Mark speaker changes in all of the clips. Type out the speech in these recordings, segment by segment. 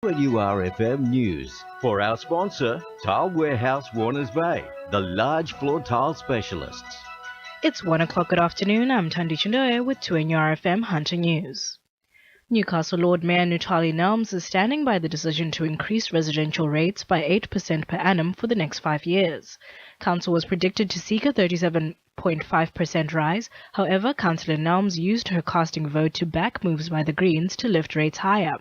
Speaker 1: WRFM News. For our sponsor, Tile Warehouse Warners Bay, the large floor tile specialists.
Speaker 2: It's 1 o'clock good afternoon. I'm Thandi Chindove with 2NURFM Hunter News. Newcastle Lord Mayor Nutali Nelms is standing by the decision to increase residential rates by 8% per annum for the next 5 years. Council was predicted to seek a 37.5% rise. However, Councillor Nelms used her casting vote to back moves by the Greens to lift rates higher.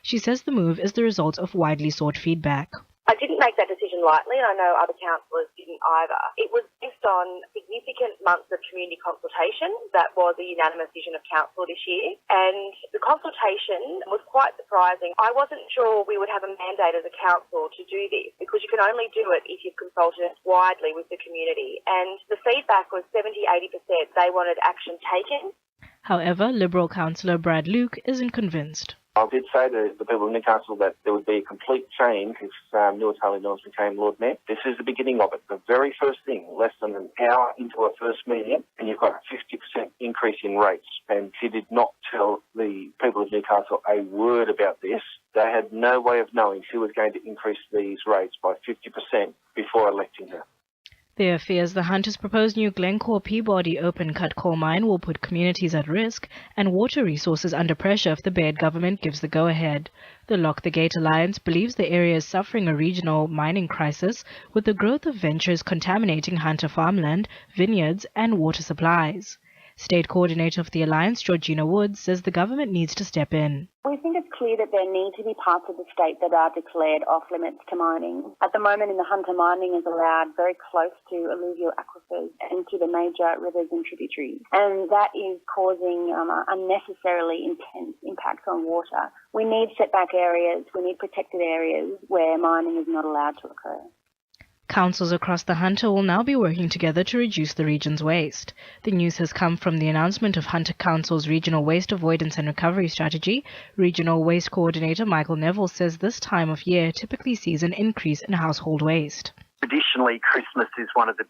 Speaker 2: She says the move is the result of widely sought feedback.
Speaker 3: I didn't make that decision lightly, and I know other councillors didn't either. It was based on significant months of community consultation. That was a unanimous decision of council this year, and the consultation was quite surprising. I wasn't sure we would have a mandate as a council to do this, because you can only do it if you've consulted widely with the community, and the feedback was 70-80%. They wanted action taken.
Speaker 2: However, Liberal councillor Brad Luke isn't convinced.
Speaker 4: I did say to the people of Newcastle that there would be a complete change if Nutali Nelms became Lord Mayor. This is the beginning of it. The very first thing, less than an hour into our first meeting, and you've got a 50% increase in rates. And she did not tell the people of Newcastle a word about this. They had no way of knowing she was going to increase these rates by 50% before electing her.
Speaker 2: There are fears the Hunter's proposed new Glencore Peabody open-cut coal mine will put communities at risk and water resources under pressure if the Baird government gives the go-ahead. The Lock the Gate Alliance believes the area is suffering a regional mining crisis, with the growth of ventures contaminating Hunter farmland, vineyards and water supplies. State coordinator of the Alliance, Georgina Woods, says the government needs to step in.
Speaker 5: We think it's clear that there need to be parts of the state that are declared off-limits to mining. At the moment in the Hunter, mining is allowed very close to alluvial aquifers and to the major rivers and tributaries. And that is causing unnecessarily intense impacts on water. We need setback areas, we need protected areas where mining is not allowed to occur.
Speaker 2: Councils across the Hunter will now be working together to reduce the region's waste. The news has come from the announcement of Hunter Council's Regional Waste Avoidance and Recovery Strategy. Regional Waste Coordinator Michael Neville says this time of year typically sees an increase in household waste.
Speaker 6: Traditionally, Christmas is one of the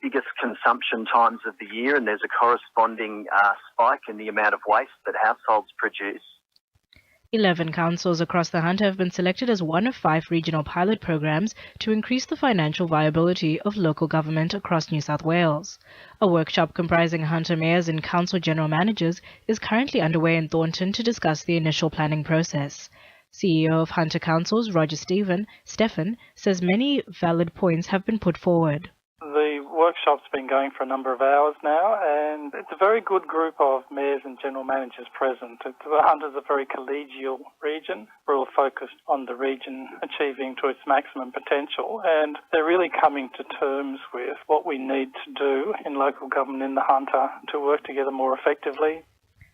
Speaker 6: biggest consumption times of the year, and there's a corresponding spike in the amount of waste that households produce.
Speaker 2: 11 councils across the Hunter have been selected as one of 5 regional pilot programs to increase the financial viability of local government across New South Wales. A workshop comprising Hunter mayors and council general managers is currently underway in Thornton to discuss the initial planning process. CEO of Hunter Councils, Roger Stephen, says many valid points have been put forward.
Speaker 7: The workshop's been going for a number of hours now, and it's a very good group of mayors and general managers present. The Hunter's a very collegial region. We're all focused on the region achieving to its maximum potential, and they're really coming to terms with what we need to do in local government in the Hunter to work together more effectively.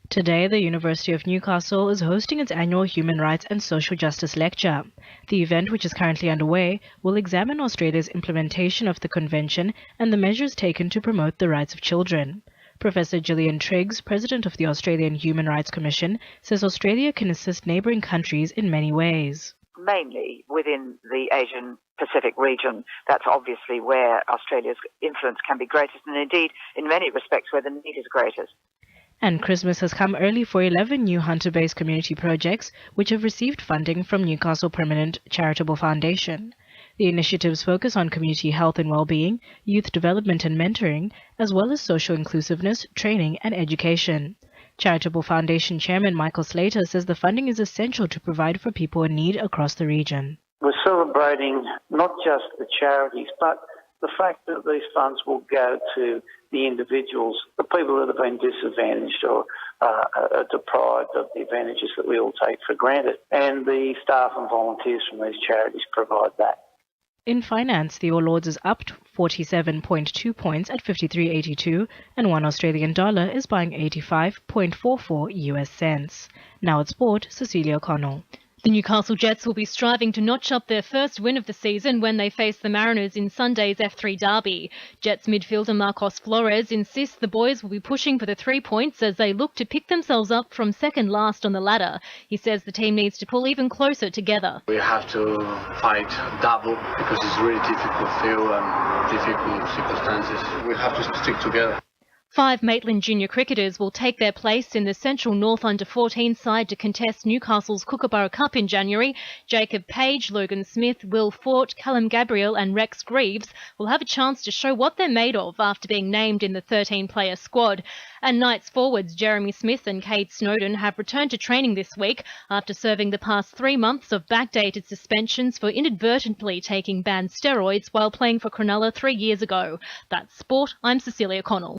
Speaker 2: Today, the University of Newcastle is hosting its annual Human Rights and Social Justice Lecture. The event, which is currently underway, will examine Australia's implementation of the Convention and the measures taken to promote the rights of children. Professor Gillian Triggs, president of the Australian Human Rights Commission, says Australia can assist neighbouring countries in many ways.
Speaker 8: Mainly within the Asian Pacific region. That's obviously where Australia's influence can be greatest, and indeed, in many respects, where the need is greatest.
Speaker 2: And Christmas has come early for 11 new Hunter-based community projects which have received funding from Newcastle Permanent Charitable Foundation. The initiatives focus on community health and well-being, youth development and mentoring, as well as social inclusiveness, training and education. Charitable Foundation Chairman Michael Slater says the funding is essential to provide for people in need across the region.
Speaker 9: We're celebrating not just the charities, but the fact that these funds will go to the individuals, the people that have been disadvantaged or are deprived of the advantages that we all take for granted. And the staff and volunteers from these charities provide that.
Speaker 2: In finance, the All Lords is up 47.2 points at 53.82, and $1 Australian dollar is buying 85.44 US cents. Now at sport, Cecilia O'Connell.
Speaker 10: The Newcastle Jets will be striving to notch up their first win of the season when they face the Mariners in Sunday's F3 derby. Jets midfielder Marcos Flores insists the boys will be pushing for the 3 points as they look to pick themselves up from second last on the ladder. He says the team needs to pull even closer together.
Speaker 11: We have to fight double because it's really difficult field and difficult circumstances. We have to stick together.
Speaker 10: 5 Maitland Junior cricketers will take their place in the Central North Under-14 side to contest Newcastle's Kookaburra Cup in January. Jacob Page, Logan Smith, Will Fort, Callum Gabriel and Rex Greaves will have a chance to show what they're made of after being named in the 13-player squad. And Knights forwards Jeremy Smith and Cade Snowden have returned to training this week after serving the past 3 months of backdated suspensions for inadvertently taking banned steroids while playing for Cronulla 3 years ago. That's sport. I'm Cecilia Connell.